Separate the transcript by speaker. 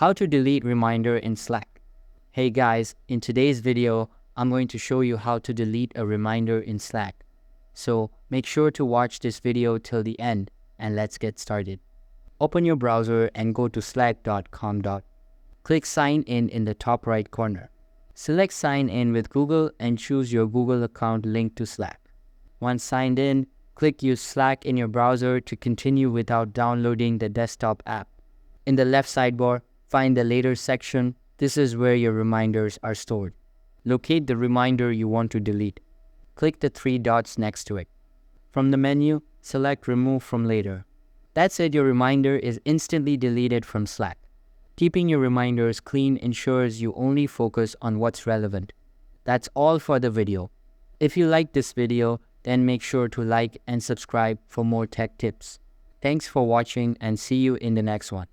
Speaker 1: How to delete reminder in Slack. Hey guys, in today's video, I'm going to show you how to delete a reminder in Slack. So make sure to watch this video till the end and let's get started. Open your browser and go to slack.com. Click sign in the top right corner. Select sign in with Google and choose your Google account linked to Slack. Once signed in, click use Slack in your browser to continue without downloading the desktop app. In the left sidebar, find the later section. This is where your reminders are stored. Locate the reminder you want to delete. Click the three dots next to it. From the menu, select remove from later. That's it, your reminder is instantly deleted from Slack. Keeping your reminders clean ensures you only focus on what's relevant. That's all for the video. If you liked this video, then make sure to like and subscribe for more tech tips. Thanks for watching and see you in the next one.